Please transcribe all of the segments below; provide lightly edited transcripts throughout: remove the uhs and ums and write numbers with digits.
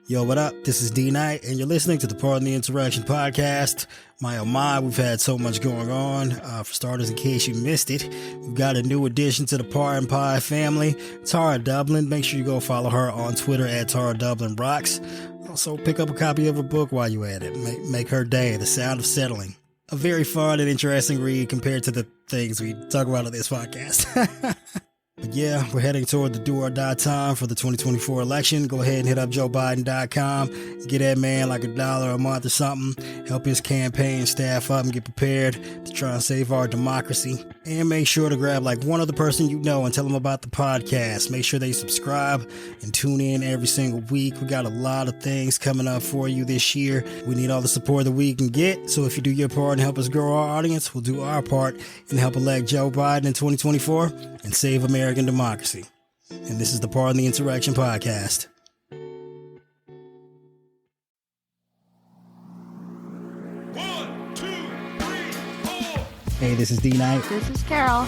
Yo, what up? This is D Knight, and you're listening to the Pardon the Interaction podcast. My oh my, we've had so much going on. For starters, in case you missed it, we've got a new addition to the Pardon Pie family, Tara Dublin. Make sure you go follow her on Twitter at Tara Dublin Rocks. Also, pick up a copy of her book while you're at it. Make her day, The Sound of Settling. A very fun and interesting read compared to the things we talk about on this podcast. But yeah, we're heading toward the do or die time for the 2024 election. Go ahead and hit up JoeBiden.com. Get that man like $1 a month or something. Help his campaign staff up and get prepared to try and save our democracy. And make sure to grab like one other person you know and tell them about the podcast. Make sure they subscribe and tune in every single week. We got a lot of things coming up for you this year. We need all the support that we can get. So if you do your part and help us grow our audience, we'll do our part and help elect Joe Biden in 2024 and save American democracy. And this is the Pardon the Interaction podcast. One, two, three, four. Hey, this is D Knight. This is Carol.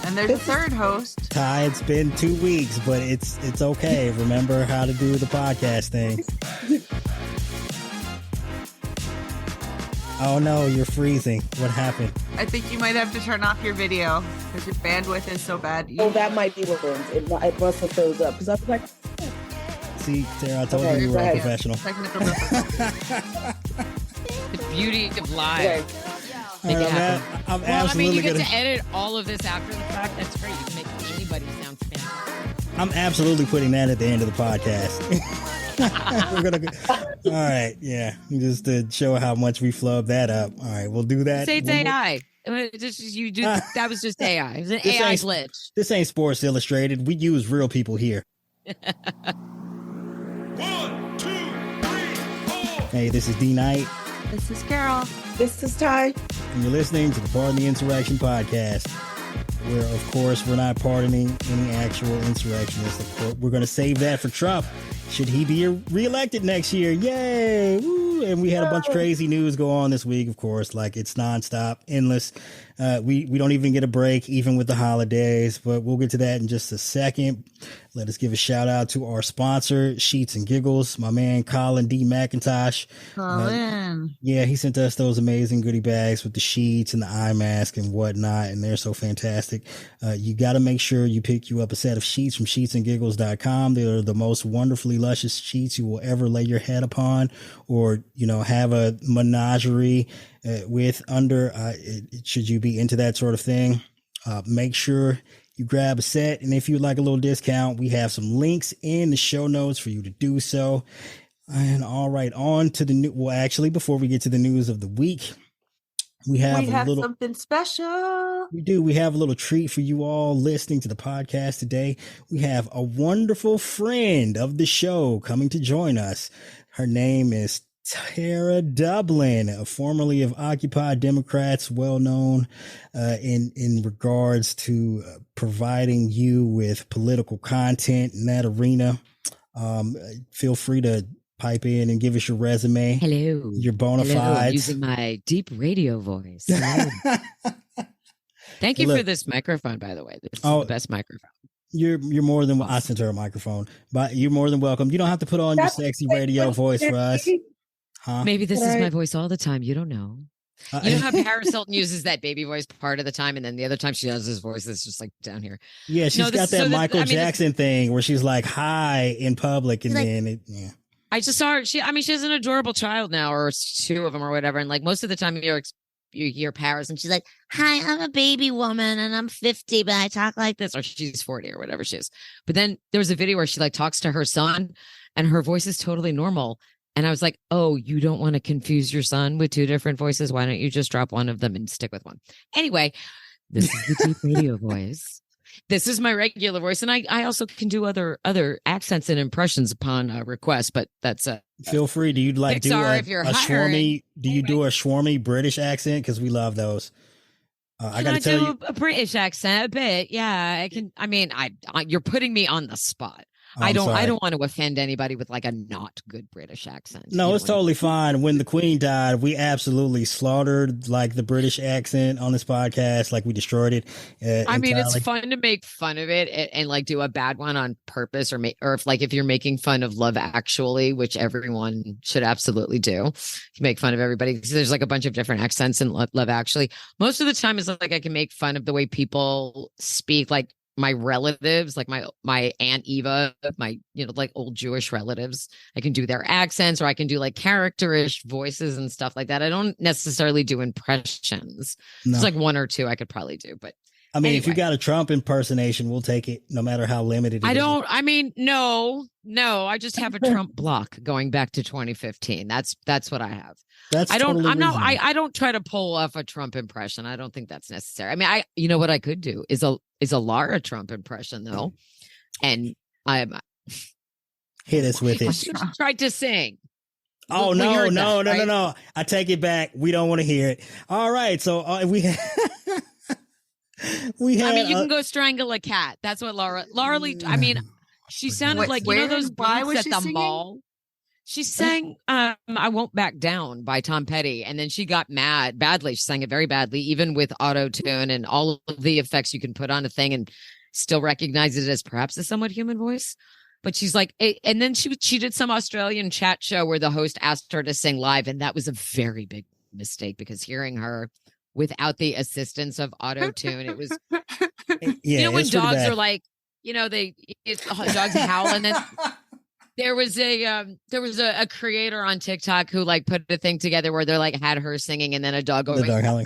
And there's a third host. Ty, it's been 2 weeks, but it's okay. Remember how to do the podcast thing. Oh no, you're freezing. What happened? I think you might have to turn off your video because your bandwidth is so bad. Oh, that might be what it must have froze up because I was like, see, Tara, I told you were a professional. The beauty of live. Okay. I'm absolutely you get to edit all of this after the fact. That's great. You can make anybody sound fantastic. I'm absolutely putting that at the end of the podcast. We're gonna. All right, yeah, just to show how much we flubbed that up. All right, we'll do that. Say it's AI. You do. That was just AI. It was an AI glitch. This ain't Sports Illustrated. We use real people here. 1, 2, 3, 4. Hey, this is D Knight. This is Carol. This is Ty. And you're listening to the Pardon the Interaction podcast, where, of course, we're not pardoning any actual insurrectionists. Of course, we're going to save that for Trump. Should he be reelected next year? Yay! Woo! And we had a bunch of crazy news go on this week, of course, like it's nonstop, endless. We don't even get a break, even with the holidays, but we'll get to that in just a second. Let us give a shout out to our sponsor, Sheets and Giggles, my man, Colin D. McIntosh. Colin. Yeah, he sent us those amazing goodie bags with the sheets and the eye mask and whatnot, and they're so fantastic. You got to make sure you pick you up a set of sheets from sheetsandgiggles.com. They're the most wonderfully luscious sheets you will ever lay your head upon or, have a menagerie with under, should you be into that sort of thing. Make sure you grab a set. And if you'd like a little discount, we have some links in the show notes for you to do so. And all right, on to the new. Well, actually, before we get to the news of the week, we have something special. We do. We have a little treat for you all listening to the podcast today. We have a wonderful friend of the show coming to join us. Her name is Tara Dublin, formerly of Occupy Democrats, well known in regards to providing you with political content in that arena. Feel free to pipe in and give us your resume. Hello. Your bona fides. I'm using my deep radio voice. Thank you for this microphone, by the way. This is the best microphone. You're more than I sent her a microphone, but you're more than welcome. You don't have to put on your sexy radio voice for us. Huh? Maybe this is my voice all the time. You don't know. You know how Paris Hilton uses that baby voice part of the time, and then the other time she does his voice that's just like down here. Yeah, she's got that Michael Jackson thing where she's like hi in public, and then I just saw her. She has an adorable child now, or two of them, or whatever. And like most of the time, you hear Paris, and she's like, "Hi, I'm a baby woman, and I'm 50, but I talk like this," or she's 40, or whatever she is. But then there's a video where she like talks to her son, and her voice is totally normal. And I was like, oh, you don't want to confuse your son with two different voices? Why don't you just drop one of them and stick with one? Anyway, this is the deep radio voice. This is my regular voice. And I also can do other accents and impressions upon request, but that's feel free. Do you like do a Schwarmy? Do you do a Schwarmy British accent? Because we love those. I got to tell you a British accent a bit. Yeah, I can. I mean, you're putting me on the spot. Oh, I I'm don't sorry. want to offend anybody with like a not good British accent. No, You know it's what I mean? totally fine. When the Queen died, we absolutely slaughtered like the British accent on this podcast. Like we destroyed it I mean, it's entirely. fun to make fun of it and like do a bad one on purpose, or if you're making fun of Love Actually, which everyone should absolutely do. You make fun of everybody because there's like a bunch of different accents in Love Actually. Most of the time, it's like I can make fun of the way people speak, like my relatives, like my Aunt Eva, my like old Jewish relatives. I can do their accents, or I can do like characterish voices and stuff like that. I don't necessarily do impressions. No. It's like one or two I could probably do, but I mean, if you anyway. got a Trump impersonation, we'll take it, no matter how limited it is. No, I just have a Trump block going back to 2015. That's what I have. That's I don't, totally I'm not, reasonable. I don't try to pull off a Trump impression. I don't think that's necessary. I mean, you know what I could do is a Lara Trump impression though. And I'm Hit us with I it. should have tried to sing. Oh, We no, heard no, that, no, right? no. I take it back. We don't want to hear it. All right. So we had, we had, I mean, you can go strangle a cat. That's what Laura Lee, I mean, she sounded Wait, like, where? those Why booths was at she the singing? mall. She sang I Won't Back Down by Tom Petty, and then she got mad badly. She sang it very badly, even with auto tune and all of the effects you can put on a thing and still recognize it as perhaps a somewhat human voice. But she's like, and then she did some Australian chat show where the host asked her to sing live, and that was a very big mistake because hearing her without the assistance of auto tune, it was yeah, when it's pretty dogs bad. are like, dogs howl, and then there was a creator on TikTok who like put a thing together where they're like had her singing and then a dog The going, dog howling.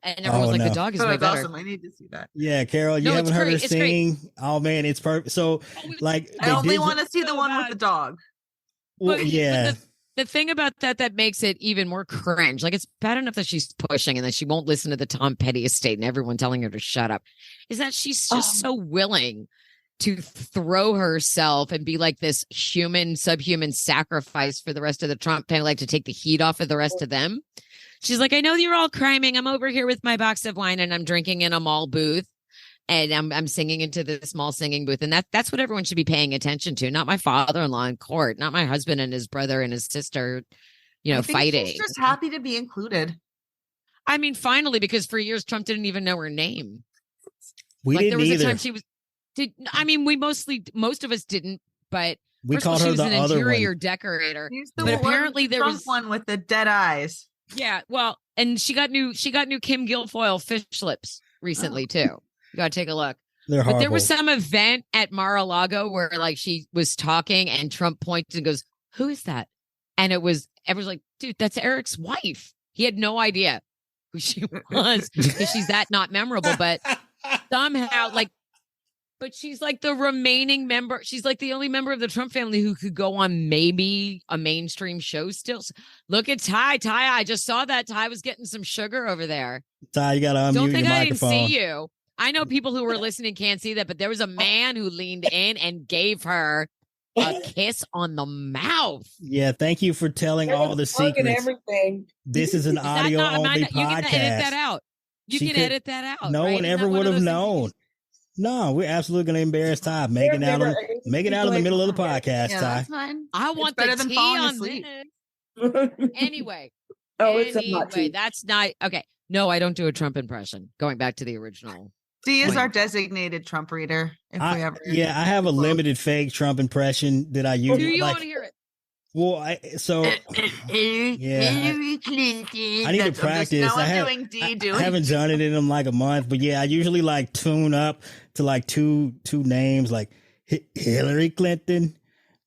and everyone was like, no. the dog is Oh, way that's better. awesome. I need to see that. Yeah, Carol, you No, haven't it's heard great. her It's great. sing. Oh man, it's perfect. So like I they only did want to see the so one with bad. the dog. well, But yeah. the thing about that makes it even more cringe. Like it's bad enough that she's pushing and that she won't listen to the Tom Petty estate and everyone telling her to shut up. Is that she's just so willing to throw herself and be like this subhuman sacrifice for the rest of the Trump family, like to take the heat off of the rest of them. She's like, I know you're all criming. I'm over here with my box of wine and I'm drinking in a mall booth. And I'm singing into the small singing booth. And that's what everyone should be paying attention to. Not my father-in-law in court, not my husband and his brother and his sister, I think fighting. She's just happy to be included. I mean, finally, because for years Trump didn't even know her name. We Like didn't there was either. a time she was. Most of us didn't, but We first of all, called she her was the an other interior one. decorator. She's the But one, apparently the there Trump was one with the dead eyes. Yeah, well, and she got new Kim Guilfoyle fish lips recently too. You gotta take a look. They're But horrible. there was some event at Mar-a-Lago where like she was talking and Trump pointed and goes, "Who is that?" And everyone's like, "Dude, that's Eric's wife." He had no idea who she was because she's that not memorable. But somehow, but she's like the remaining member. She's like the only member of the Trump family who could go on maybe a mainstream show still. Look at Ty. I just saw that Ty was getting some sugar over there. Ty, you gotta unmute Don't your think I didn't microphone. see you. I know people who were listening can't see that, but there was a man who leaned in and gave her a kiss on the mouth. Yeah, thank you for telling all the Fucking secrets. everything. This is an Is that audio not- am I only not- You can edit that podcast. out. You She can could- edit that out. No right? one Isn't ever that one would of have those things you known. No, we're absolutely gonna embarrass Ty. Make it out of the middle of the podcast, Yeah, Ty. that's fine. I want It's better the than tea falling on asleep. this. Anyway, It's a hot tea. that's not okay. No, I don't do a Trump impression. Going back to the original. D is Wait. our designated Trump reader. If we ever, Yeah, I have a limited fake Trump impression that I use. Do you like, want to hear it? well, Hillary Clinton. I need to practice. Now I I'm have- doing D I doing. haven't done it in like a month, but yeah, I usually like tune up to like two names like Hillary Clinton,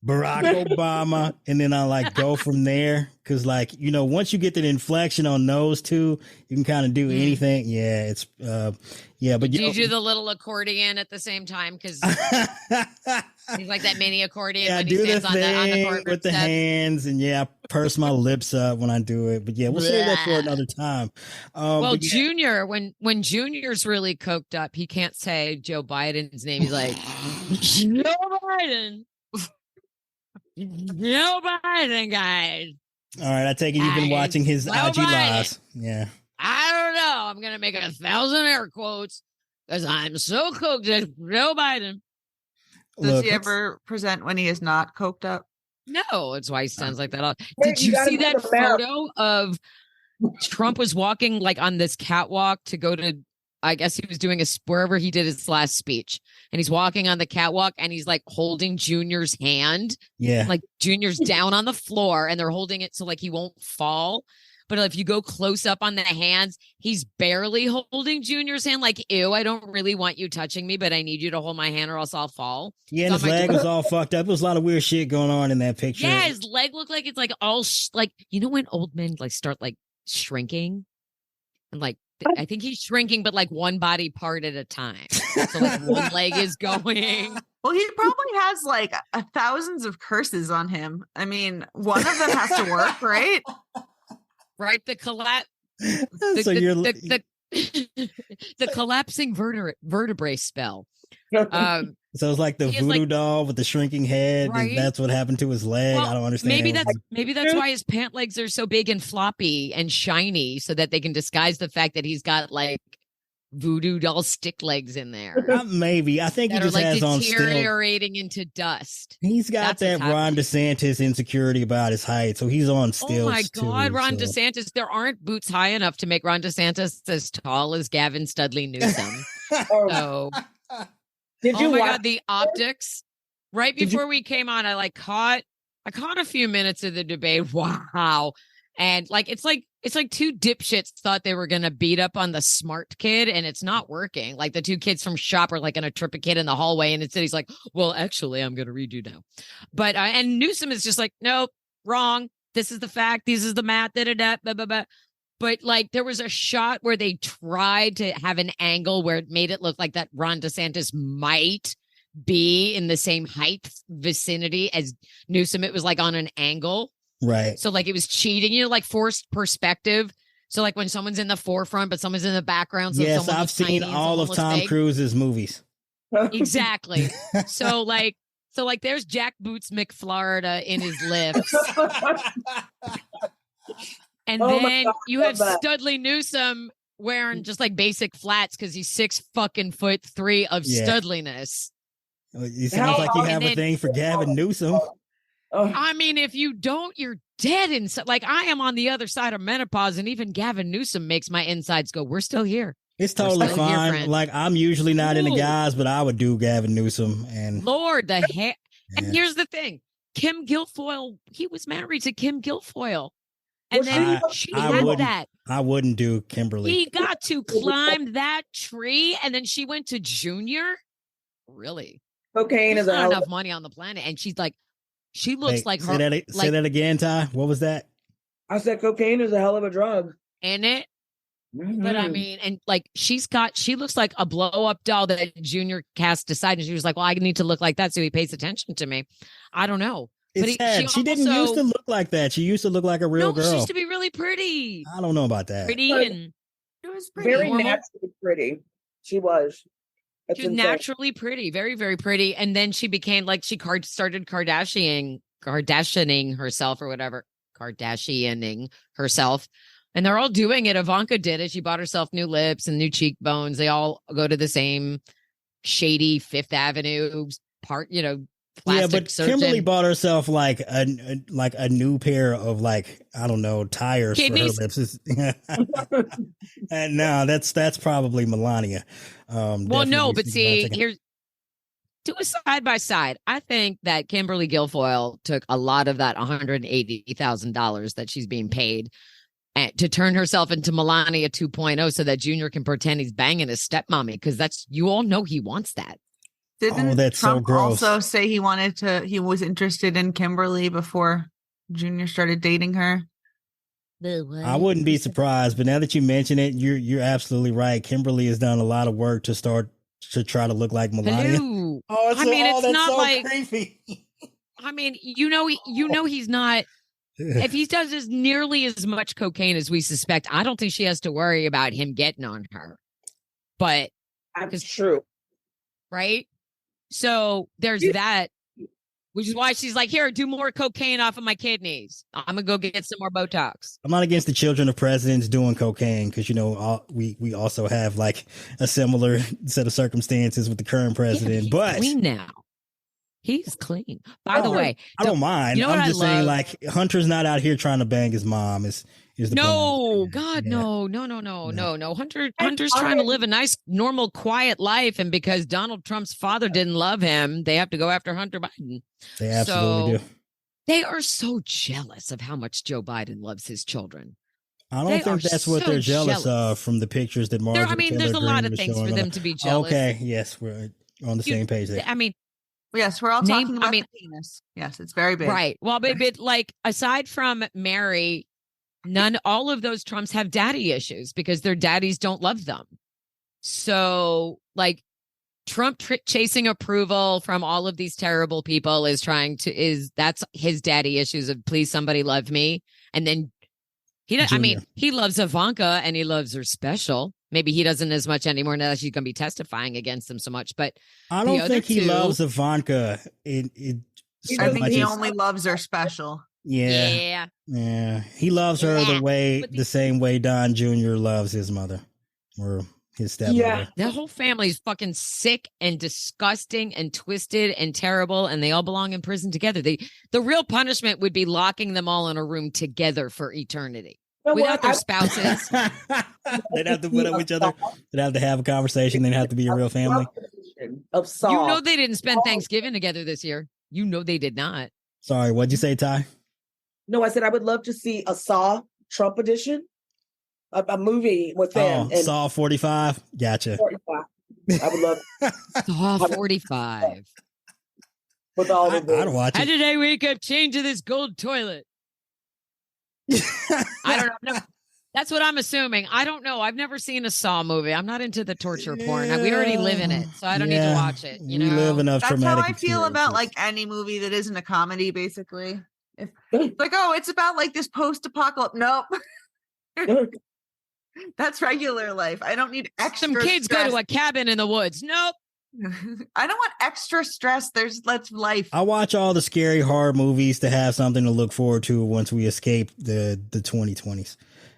Barack Obama, and then I like go from there because like once you get the inflection on those two, you can kind of do anything. Yeah, it's yeah, but Do you do the little accordion at the same time? Because he's like that mini accordion yeah, I when he do the stands on the thing courtroom with the steps. hands, and yeah, I purse my lips up when I do it. But yeah, we'll save that for another time. Well, but yeah, Junior, when Junior's really coked up, he can't say Joe Biden's name. He's like, Joe Biden. Joe Biden, guys. all right, I take it you've been watching his Joe IG Biden. lives. Yeah. I don't know. I'm gonna make 1,000 air quotes because I'm so coked up. Joe Biden. Does Look, he ever present when he is not coked up? No, that's why he sounds like that. Hey, Did you you gotta see do that the math. photo of Trump was walking like on this catwalk to go to, I guess he was doing wherever he did his last speech. And he's walking on the catwalk and he's like holding Junior's hand. yeah. Like Junior's down on the floor and they're holding it so like he won't fall. But if you go close up on the hands, he's barely holding Junior's hand. Like, ew, I don't really want you touching me, but I need you to hold my hand or else I'll fall. Yeah, So and his leg was all fucked up. There was a lot of weird shit going on in that picture. Yeah, his leg looked like it's like all like, you know, when old men like start like shrinking and like I think he's shrinking, but like one body part at a time. So like one leg is going. Well, he probably has like thousands of curses on him. I mean, one of them has to work, right? Right, the collapse. So you're The collapsing vertebrae spell. so it's like the he is, voodoo like- doll with the shrinking head. And Right? that's what happened to his leg. Well, I don't understand. maybe that's why his pant legs are so big and floppy and shiny, so that they can disguise the fact that he's got like voodoo doll stick legs in there Maybe. I think he that are just like has on still. deteriorating into dust. He's got That's what's that Ron DeSantis insecurity about his height, so he's on stilts. Oh my God, too, Ron so. DeSantis. There aren't boots high enough to make Ron DeSantis as tall as Gavin Studley Newsom. So, Did you oh my watch? God, the optics. Right before we came on, I caught a few minutes of the debate. Wow. And it's like two dipshits thought they were gonna beat up on the smart kid, and it's not working. Like the two kids from Shop are like gonna trip a kid in the hallway, and instead he's like, "Well, actually, I'm gonna read you now." But and Newsom is just like, "Nope, wrong. This is the fact. This is the math." Da da da. Blah, blah, blah. But like there was a shot where they tried to have an angle where it made it look like that Ron DeSantis might be in the same height vicinity as Newsom. It was like on an angle. Right. So like it was cheating, like forced perspective. So like when someone's in the forefront, but someone's in the background. So Yes, I've seen all of Tom Cruise's movies. Exactly. So there's Jack Boots McFlorida in his lifts. And then you have Studley Newsom wearing just like basic flats because he's 6'3" of studliness. You sound like you have a thing for Gavin Newsom. I mean, if you don't, you're dead inside. Like I am on the other side of menopause, and even Gavin Newsom makes my insides go, "We're still here." It's totally fine. Here, like I'm usually not into guys, but I would do Gavin Newsom. And Lord, the hair. Yeah. And here's the thing: Kim Guilfoyle. He was married to Kim Guilfoyle, and then she had that. I wouldn't do Kimberly. He got to climb that tree, and then she went to Junior. Really, cocaine is not enough money on the planet, and she's like. She looks like her. Say that again, Ty. What was that? I said cocaine is a hell of a drug. In it. Mm-hmm. But I mean, and like she looks like a blow up doll that Junior cast aside. And she was like, well, I need to look like that so he pays attention to me. I don't know. It's sad. She didn't used to look like that. She used to look like a real girl. She used to be really pretty. I don't know about that. Pretty and it was pretty. Very naturally pretty. She was. She was naturally pretty, very, very pretty. And then she became like started Kardashianing herself or whatever. Kardashianing herself. And they're all doing it. Ivanka did it. She bought herself new lips and new cheekbones. They all go to the same shady Fifth Avenue part, plastic but surgeon. Kimberly bought herself like a new pair of I don't know, tires Kidneys? for her lips. And no, that's probably Melania. Well, no, but see, here's do a side by side. I think that Kimberly Guilfoyle took a lot of that $180,000 that she's being paid to turn herself into Melania 2.0 so that Junior can pretend he's banging his stepmommy because you all know he wants that. Didn't that's Trump so gross. Also say he was interested in Kimberly before Junior started dating her? I wouldn't be surprised, but now that you mention it, you're absolutely right. Kimberly has done a lot of work to try to look like Melania. Hello. It's not so like creepy. I mean, he's not. If he does as nearly as much cocaine as we suspect, I don't think she has to worry about him getting on her. But that's true, right? So there's that, which is why she's like, "Here, do more cocaine off of my kidneys. I'm gonna go get some more Botox." I'm not against the children of presidents doing cocaine because we also have like a similar set of circumstances with the current president. But now, He's clean. By the way, I don't mind. You know what I'm just I saying, love? like, Hunter's not out here trying to bang his mom. Is the point No, I'm God, yeah. no. Hunter's trying to live a nice, normal, quiet life, and because Donald Trump's father didn't love him, they have to go after Hunter Biden. They absolutely do. They are so jealous of how much Joe Biden loves his children. I don't think that's what they're jealous of from the pictures that Marjorie there's a lot Taylor of was things showing for them to be jealous. Okay, yes, we're on the same page there. I mean, yes, we're all talking about the penis. Yes, it's very big. Right. Well, but like aside from Mary, all of those Trumps have daddy issues because their daddies don't love them. So, like, Trump chasing approval from all of these terrible people that's his daddy issues of please somebody love me. And then he loves Ivanka and he loves her special. Maybe he doesn't as much anymore now that she's going to be testifying against him so much. But I don't think he loves Ivanka. I think he only loves her special. Yeah. He loves her the same way Don Jr. loves his mother or his stepmother. Yeah. The whole family is fucking sick and disgusting and twisted and terrible, and they all belong in prison together. The real punishment would be locking them all in a room together for eternity. Without their spouses. They'd have to put up with each other. They'd have to have a conversation. They'd have to be a real family. They didn't spend Thanksgiving together this year. You know they did not. Sorry, what'd you say, Ty? No, I said I would love to see a Saw Trump edition, a movie with them. Oh, Saw 45? Gotcha. 45. I would love Saw 45. With all of I'd watch it. How did I wake up chained to this gold toilet? I don't know. No, that's what I'm assuming. I don't know. I've never seen a Saw movie. I'm not into the torture porn. We already live in it, so I don't need to watch it. You know, we live enough that's traumatic how I feel about like any movie that isn't a comedy. Basically, if like, oh, it's about like this post-apocalypse. Nope. That's regular life. I don't need extra. Some kids stress. go to a cabin in the woods. Nope. I don't want extra stress. That's life. I watch all the scary horror movies to have something to look forward to once we escape the 2020s.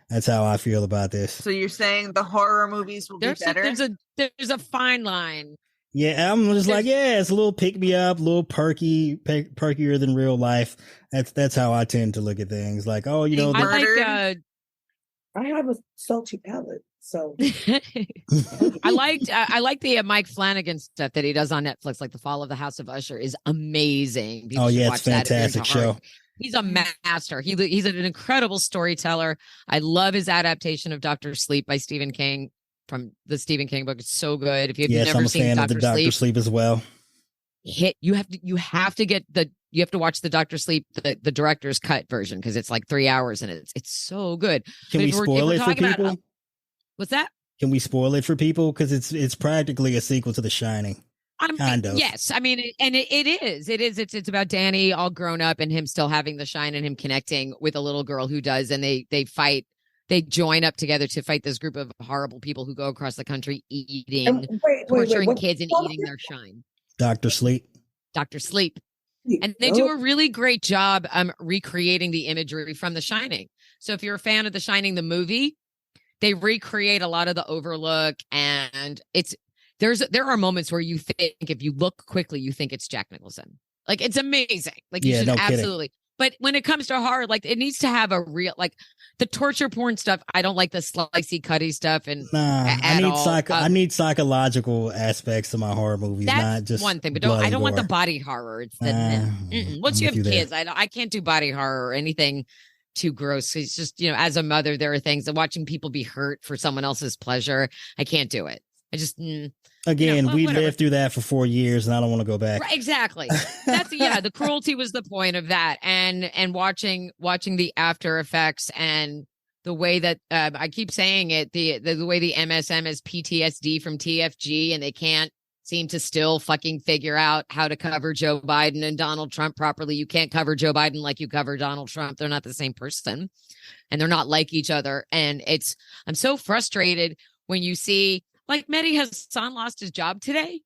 That's how I feel about this. So you're saying the horror movies will be better? There's a fine line. Yeah, I'm just it's a little pick me up, a little perkier than real life. That's how I tend to look at things. Like, oh, you know, I have a salty palate. So I like the Mike Flanagan stuff that he does on Netflix, like The Fall of the House of Usher is amazing. People it's a fantastic show. He's a master. He's an incredible storyteller. I love his adaptation of Dr. Sleep by Stephen King from the Stephen King book. It's so good. If you've never seen Dr. Sleep as well. You have to watch the Dr. Sleep, the director's cut version, because it's like 3 hours and it's so good. Can we spoil it for people? What's that? Can we spoil it for people? Because it's practically a sequel to The Shining. Kind of. Yes. I mean, and it is. It's about Danny all grown up and him still having the shine and him connecting with a little girl who does. And they fight. They join up together to fight this group of horrible people who go across the country torturing kids and eating their shine. Dr. Sleep. Dr. Sleep. And they do a really great job recreating the imagery from The Shining. So if you're a fan of The Shining, the movie, they recreate a lot of the Overlook, and there are moments where you think, if you look quickly, you think it's Jack Nicholson. Like, it's amazing. Like, you should absolutely. But when it comes to horror, like, it needs to have a real, like, the torture porn stuff. I don't like the slicey cutty stuff. And I need psychological aspects to my horror movies. That's not just one thing, but I don't want the body horror. It's once you have kids, I can't do body horror or anything too gross. It's just, as a mother, there are things that watching people be hurt for someone else's pleasure. I can't do it. I just again, we lived through that for 4 years, and I don't want to go back. Right, exactly. That's the cruelty was the point of that, and watching the after effects and the way that I keep saying it, the way the MSM is PTSD from TFG, and they can't seem to still fucking figure out how to cover Joe Biden and Donald Trump properly. You can't cover Joe Biden like you cover Donald Trump. They're not the same person, and they're not like each other. And I'm so frustrated when you see, like, Mehdi Hassan lost his job today.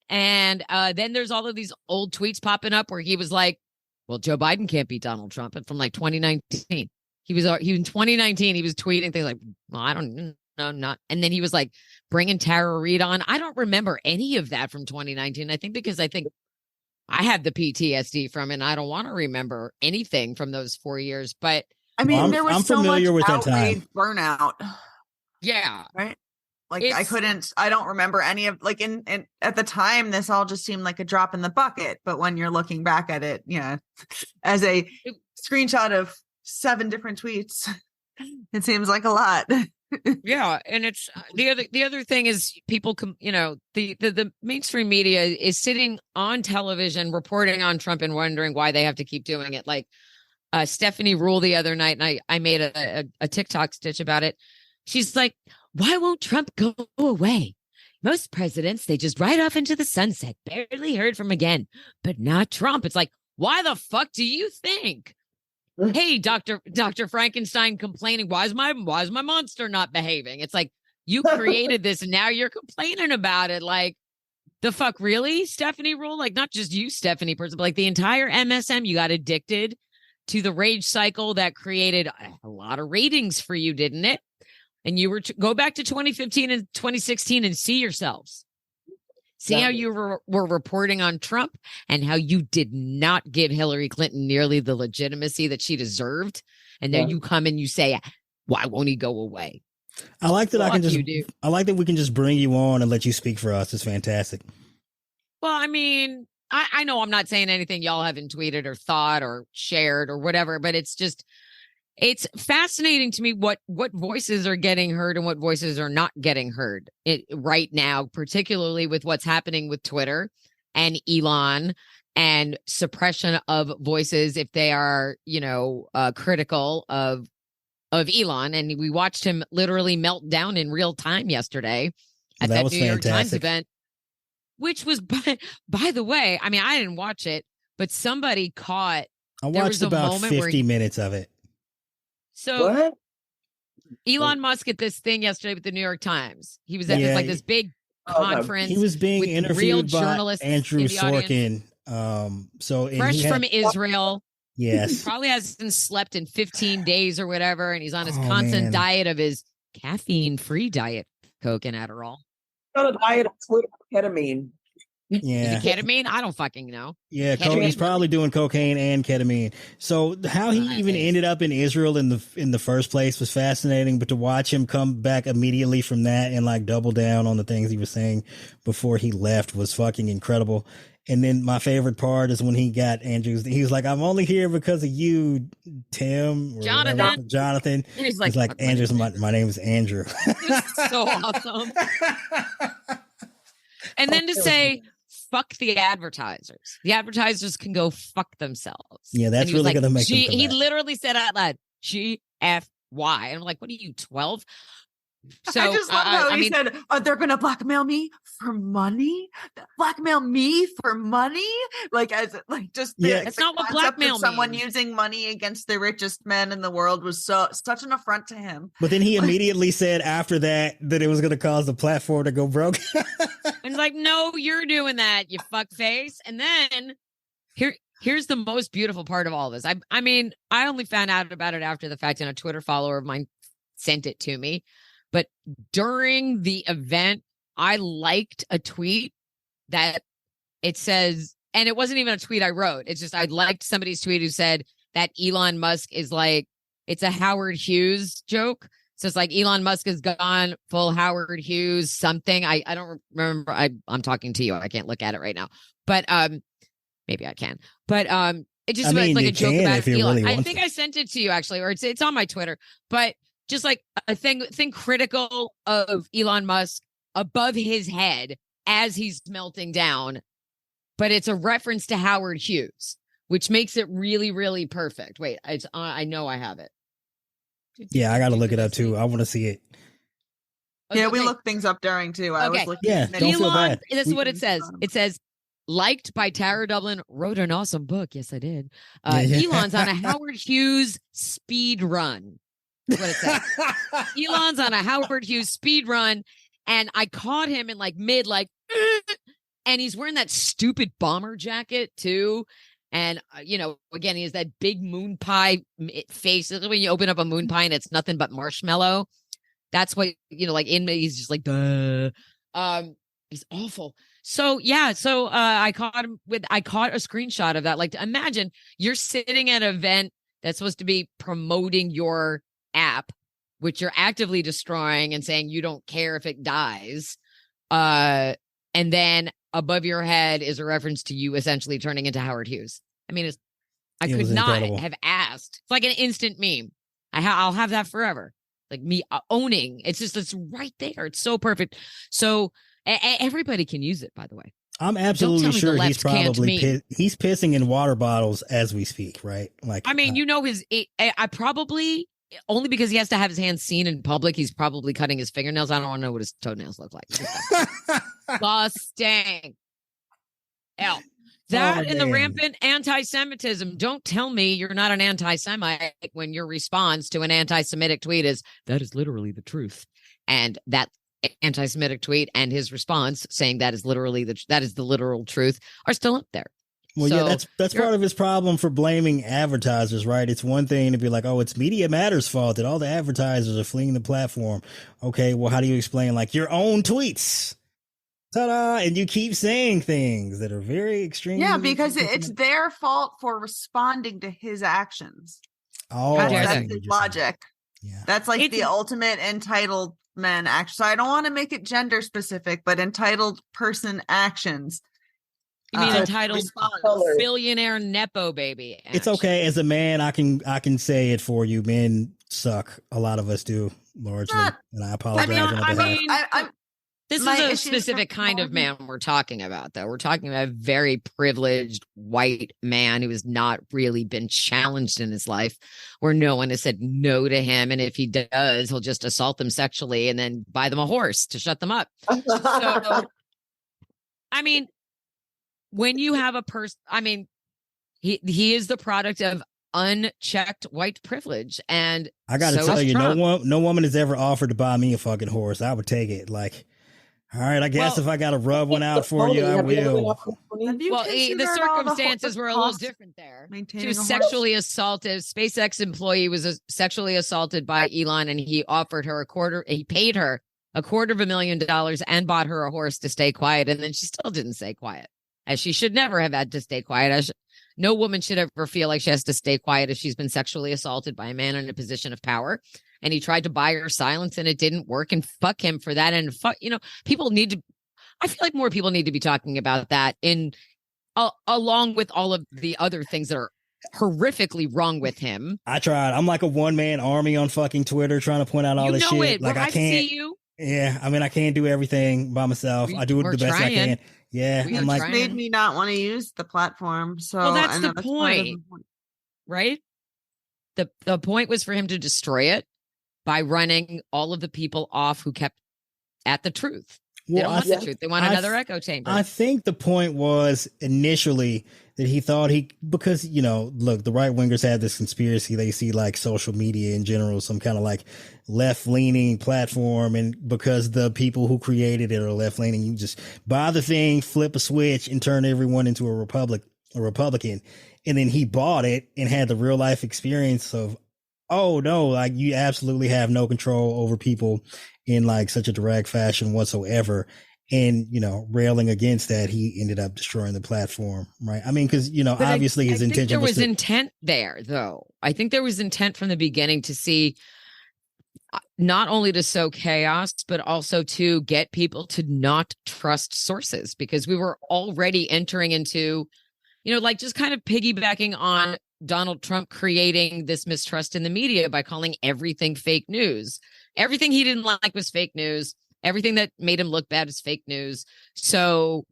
And then there's all of these old tweets popping up where he was like, well, Joe Biden can't beat Donald Trump. And from like 2019, he was in 2019, he was tweeting things like, well, I don't know, not. And then he was like bringing Tara Reid on. I don't remember any of that from 2019. I think I have the PTSD from it. And I don't want to remember anything from those 4 years. But I mean, there was I'm so much familiar with that time. outrage burnout, yeah, right? Like It's- I don't remember any of like in at the time, this all just seemed like a drop in the bucket. But when you're looking back at it, as a screenshot of 7 different tweets, it seems like a lot. yeah. And it's the other thing is people, the mainstream media is sitting on television reporting on Trump and wondering why they have to keep doing it. Like Stephanie Rule the other night, and I made a TikTok stitch about it. She's like, why won't Trump go away? Most presidents, they just ride off into the sunset, barely heard from again, but not Trump. It's like, why the fuck do you think? Hey, Dr. Frankenstein complaining, why is my monster not behaving? It's like, you created this and now you're complaining about it. Like, the fuck, really, Stephanie Rule? Like, not just you, Stephanie person, but like the entire MSM, you got addicted to the rage cycle that created a lot of ratings for you, didn't it? And you were go back to 2015 and 2016 and see yourselves. See how you were reporting on Trump and how you did not give Hillary Clinton nearly the legitimacy that she deserved. And then you come and you say, why won't he go away? I like that I like that we can just bring you on and let you speak for us. It's fantastic. Well, I mean, I know I'm not saying anything y'all haven't tweeted or thought or shared or whatever, but it's fascinating to me what voices are getting heard and what voices are not getting heard right now, particularly with what's happening with Twitter and Elon and suppression of voices if they are, critical of Elon. And we watched him literally melt down in real time yesterday at that New York Times event, which was, by the way, I mean, I didn't watch it, but somebody caught. I watched about 50 minutes of it. So What? Elon Musk at this thing yesterday with the New York Times. He was at this big conference. He was being interviewed real by journalists Andrew Sorkin. Fresh from Israel. Yes. Probably hasn't slept in 15 days or whatever. And he's on his constant diet of his caffeine-free diet, Coke and Adderall. On a diet of ketamine. Yeah. Is it ketamine? I don't fucking know. Yeah, he's probably doing cocaine and ketamine. So how he even ended up in Israel in the first place was fascinating, but to watch him come back immediately from that and like double down on the things he was saying before he left was fucking incredible. And then my favorite part is when he got Andrews. He was like, "I'm only here because of you, Tim." Or Jonathan. He's like Andrews, my name is Andrew. So awesome. And then to say, fuck the advertisers. The advertisers can go fuck themselves. Yeah, that's really going to make them come He back. literally said out loud, GFY. And I'm like, what are you, 12? So I just love how he said, they're going to blackmail me for money? Blackmail me for money? Like, that's not what blackmail someone means. using money against the richest men in the world was such an affront to him. But then he immediately said after that it was going to cause the platform to go broke. And it's like, no, you're doing that, you fuck face. And then here's the most beautiful part of all this. I mean, I only found out about it after the fact, and a Twitter follower of mine sent it to me. But during the event, I liked a tweet that it says, and it wasn't even a tweet I wrote. It's just I liked somebody's tweet who said that Elon Musk is like, it's a Howard Hughes joke. So it's like Elon Musk has gone full Howard Hughes something. I don't remember. I'm talking to you. I can't look at it right now. But maybe I can. But it just was like a joke about Elon. I think I sent it to you actually, or it's on my Twitter. But just like a thing critical of Elon Musk above his head as he's melting down. But it's a reference to Howard Hughes, which makes it really, really perfect. Wait, I know I have it. Yeah, I got to look it up too. I want to see it. Yeah, we look things up during too. I was looking. Yeah, don't feel bad. This is what it says. It says, liked by Tara Dublin, wrote an awesome book. Yes, I did. Elon's on a Howard Hughes speed run. That's what it says. Elon's on a Howard Hughes speed run. And I caught him in like mid, and he's wearing that stupid bomber jacket too. And, again, he has that big moon pie face. When you open up a moon pie and it's nothing but marshmallow. That's what, like in me, he's just like, duh. He's awful. So yeah, I caught a screenshot of that. Like, imagine you're sitting at an event that's supposed to be promoting your app, which you're actively destroying and saying you don't care if it dies. And then above your head is a reference to you essentially turning into Howard Hughes. I mean, I could not have asked. It's like an instant meme. I'll have that forever. Like me owning. It's right there. It's so perfect. So everybody can use it, by the way. I'm absolutely sure he's probably he's pissing in water bottles as we speak, right? Like, I mean, I probably, only because he has to have his hands seen in public, he's probably cutting his fingernails. I don't want to know what his toenails look like. Disgusting. Hell. That and the rampant anti-Semitism. Don't tell me you're not an anti-Semite when your response to an anti-Semitic tweet is, that is literally the truth. And that anti-Semitic tweet and his response saying that is the literal truth are still up there. Well, so, yeah, that's part of his problem for blaming advertisers, right? It's one thing to be like, oh, it's Media Matters' fault that all the advertisers are fleeing the platform. Okay, well, how do you explain like your own tweets? Ta-da! And you keep saying things that are very extreme. Yeah, because it's their fault for responding to his actions. Oh, that's his logic. Yeah. That's like the ultimate entitlement action. So I don't want to make it gender specific, but entitled person actions. You mean entitled billionaire nepo baby? Action. It's okay. As a man, I can say it for you. Men suck. A lot of us do, largely. And I apologize. This is a specific kind of man we're talking about, though. We're talking about a very privileged white man who has not really been challenged in his life, where no one has said no to him. And if he does, he'll just assault them sexually and then buy them a horse to shut them up. So, I mean, when you have a person, I mean, he is the product of unchecked white privilege. And I got to tell you, no woman has ever offered to buy me a fucking horse. I would take it. Like, all right, I guess if I got to rub one out for you, I will. Well, the circumstances were a little different there. She was sexually assaulted. SpaceX employee was sexually assaulted by Elon, and he offered her he paid her $250,000 and bought her a horse to stay quiet. And then she still didn't stay quiet, as she should never have had to stay quiet. No woman should ever feel like she has to stay quiet if she's been sexually assaulted by a man in a position of power. And he tried to buy her silence and it didn't work, and fuck him for that. And people need to, I feel like more people need to be talking about that along with all of the other things that are horrifically wrong with him. I tried. I'm like a one-man army on fucking Twitter trying to point out all this shit. Like I can't. See you. Yeah, I mean, I can't do everything by myself. I do it the best I can. Yeah, I'm like, made me not want to use the platform. So well, that's the point, right? The point was for him to destroy it by running all of the people off who kept at the truth. They don't want the truth. They want another echo chamber. I think the point was initially that he thought because, look, the right wingers have this conspiracy. They see like social media in general, some kind of like left leaning platform. And because the people who created it are left leaning, you just buy the thing, flip a switch and turn everyone into a Republican. And then he bought it and had the real life experience of, oh no, like you absolutely have no control over people in like such a direct fashion whatsoever. And, railing against that, he ended up destroying the platform. Right. I mean, because, obviously his intention there was intent there, though. I think there was intent from the beginning to see not only to sow chaos, but also to get people to not trust sources, because we were already entering into, like just kind of piggybacking on Donald Trump creating this mistrust in the media by calling everything fake news. Everything he didn't like was fake news. Everything that made him look bad is fake news. So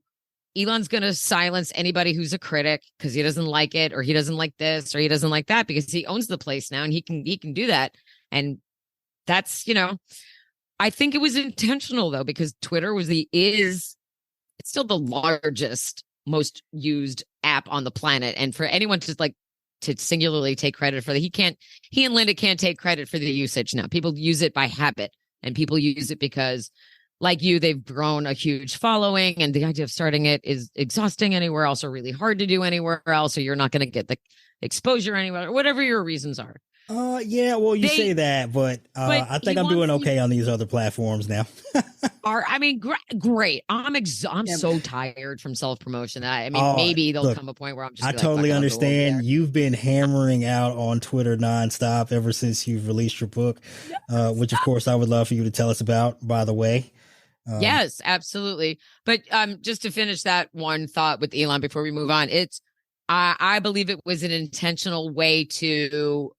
Elon's going to silence anybody who's a critic because he doesn't like it, or he doesn't like this, or he doesn't like that, because he owns the place now and he can do that. And that's, I think it was intentional though, because Twitter it's still the largest, most used app on the planet. And for anyone to singularly take credit for that, he and Linda can't take credit for the usage now. People use it by habit, and people use it because, like they've grown a huge following, and the idea of starting it is exhausting anywhere else, or really hard to do anywhere else, or you're not going to get the exposure anywhere, or whatever your reasons are. Yeah, well, you They- say that, but but I think he I'm doing wants okay on these other platforms now. I mean, great. I'm Yeah. so tired from self promotion. I mean, Oh, maybe there'll look, come a point where I'm just I be like, fuck totally it, I'll go over understand. there. You've been hammering out on Twitter nonstop ever since you've released your book, which of course I would love for you to tell us about, by the way. Yes, absolutely. But just to finish that one thought with Elon before we move on, I believe it was an intentional way to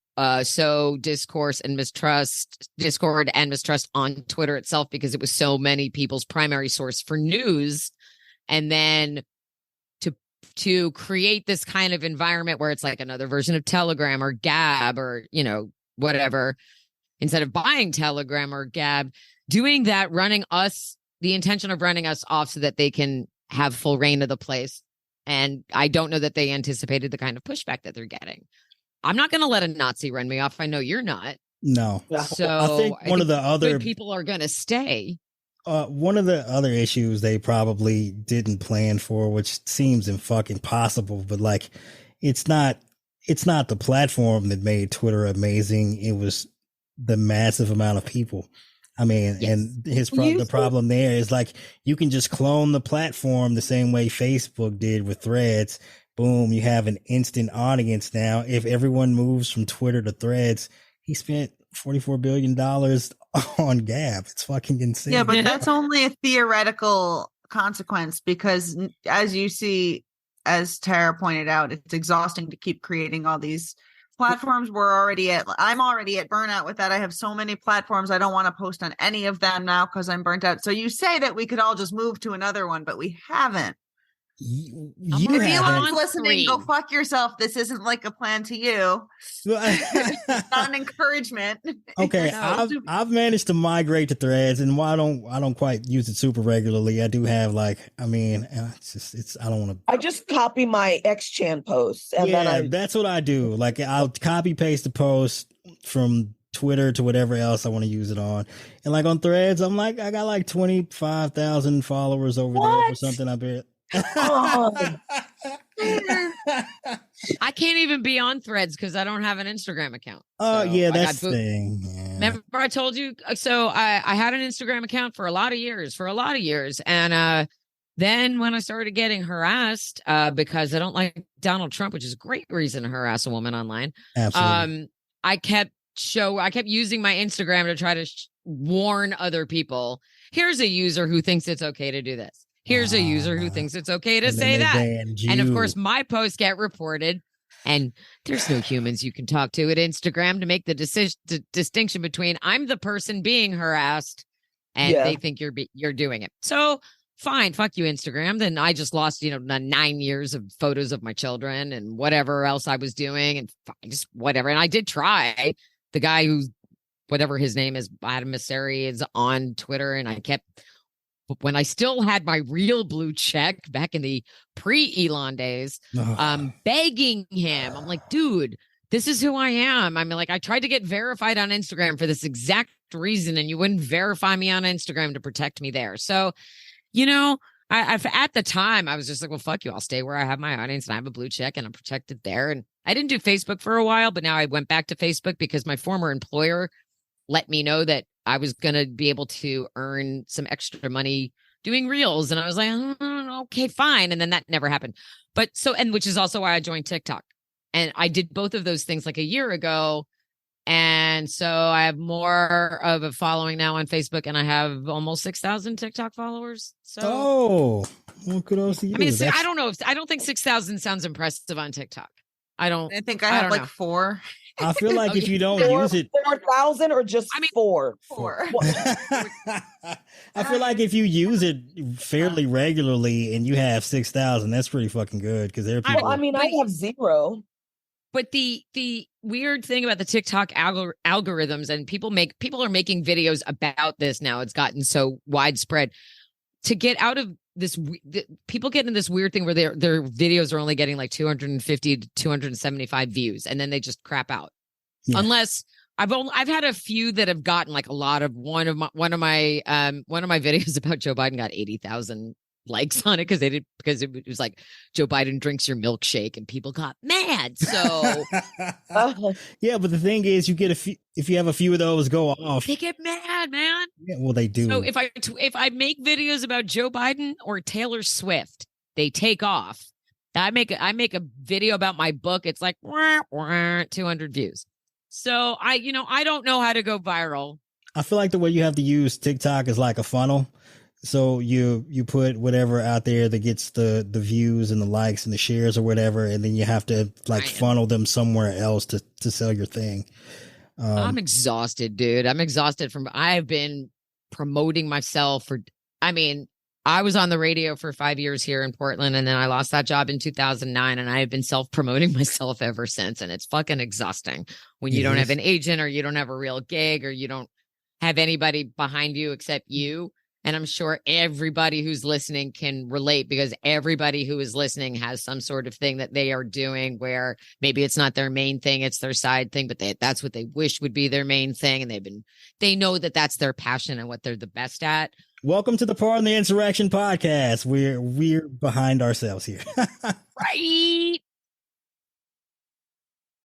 sow discord and mistrust on Twitter itself, because it was so many people's primary source for news, and then to create this kind of environment where it's like another version of Telegram or Gab or whatever, instead of buying Telegram or Gab, doing that, the intention of running us off so that they can have full reign of the place. And I don't know that they anticipated the kind of pushback that they're getting. I'm not going to let a Nazi run me off. I know you're not. No. So I think one of the other good people are going to stay. One of the other issues they probably didn't plan for, which seems fucking possible, but like, it's not the platform that made Twitter amazing. It was the massive amount of people. I mean, Yes. and the problem there is like, you can just clone the platform the same way Facebook did with Threads. Boom, you have an instant audience now. If everyone moves from Twitter to Threads, he spent $44 billion on Gab. It's fucking insane. Yeah, but that's only a theoretical consequence, because as you see, as Tara pointed out, it's exhausting to keep creating all these platforms. I'm already at burnout with that. I have so many platforms. I don't want to post on any of them now because I'm burnt out. So you say that we could all just move to another one, but we haven't. You If haven't. Elon's listening, go fuck yourself. This isn't like a plan to you. It's not an encouragement. Okay, No. I've managed to migrate to Threads, and while I don't quite use it super regularly, I do have I don't want to. I just copy my X-Chan posts and then that's what I do. Like, I'll copy paste the post from Twitter to whatever else I want to use it on, and like on Threads, I'm like, I got like 25,000 followers over there for something. I bet. Oh. I can't even be on Threads because I don't have an Instagram account. Oh, So yeah, I that's got the thing. Yeah. Remember I told you? So I had an Instagram account for a lot of years. And then when I started getting harassed because I don't like Donald Trump, which is a great reason to harass a woman online. Absolutely. I kept using my Instagram to try to warn other people. Here's a user who thinks it's okay to do this. Here's a user who thinks it's okay to say that. And of course, my posts get reported. And there's no humans you can talk to at Instagram to make the distinction between I'm the person being harassed and they think you're doing it. So fine, fuck you, Instagram. Then I just lost, 9 years of photos of my children and whatever else I was doing, and just whatever. And I did try. The guy who's whatever his name is, Adam Mosseri, is on Twitter, and I kept. When I still had my real blue check back in the pre-Elon days, begging him. I'm like, dude, this is who I am. I mean, like, I tried to get verified on Instagram for this exact reason, and you wouldn't verify me on Instagram to protect me there. So, I've at the time, I was just like, well, fuck you. I'll stay where I have my audience and I have a blue check and I'm protected there. And I didn't do Facebook for a while, but now I went back to Facebook because my former employer let me know that I was going to be able to earn some extra money doing reels. And I was like, okay, fine. And then that never happened. Which is also why I joined TikTok. And I did both of those things like a year ago. And so I have more of a following now on Facebook, and I have almost 6,000 TikTok followers. So, well, kudos to you. I mean, I don't think 6,000 sounds impressive on TikTok. I think I have like know. 4. I feel like if you don't use it, 4,000 or just 4? 4. I feel like if you use it fairly regularly and you have 6,000, that's pretty fucking good, because there are people. I have 0. But the weird thing about the TikTok algorithms, and people are making videos about this now. It's gotten so widespread. To get out of this, people get in this weird thing where their videos are only getting like 250 to 275 views, and then they just crap out. Yeah. Unless I've had a few that have gotten like a lot of one of my videos about Joe Biden got 80,000 likes on it because it was like Joe Biden drinks your milkshake and people got mad. So Yeah, but the thing is, you get a few. If you have a few of those go off, they get mad, man. yeah, well, they do. So if I make videos about Joe Biden or Taylor Swift, they take off. I make a video about my book. It's like 200 views. So I don't know how to go viral. I feel like the way you have to use TikTok is like a funnel. So you put whatever out there that gets the views and the likes and the shares or whatever, and then you have to like funnel them somewhere else to sell your thing. I'm exhausted, dude. I've been promoting myself I was on the radio for 5 years here in Portland, and then I lost that job in 2009, and I've been self-promoting myself ever since, and it's fucking exhausting when you don't have an agent or you don't have a real gig or you don't have anybody behind you except you. And I'm sure everybody who's listening can relate because everybody who is listening has some sort of thing that they are doing where maybe it's not their main thing, it's their side thing, but that's what they wish would be their main thing. And they know that that's their passion and what they're the best at. Welcome to the Pardon the Insurrection podcast. We're behind ourselves here. Right.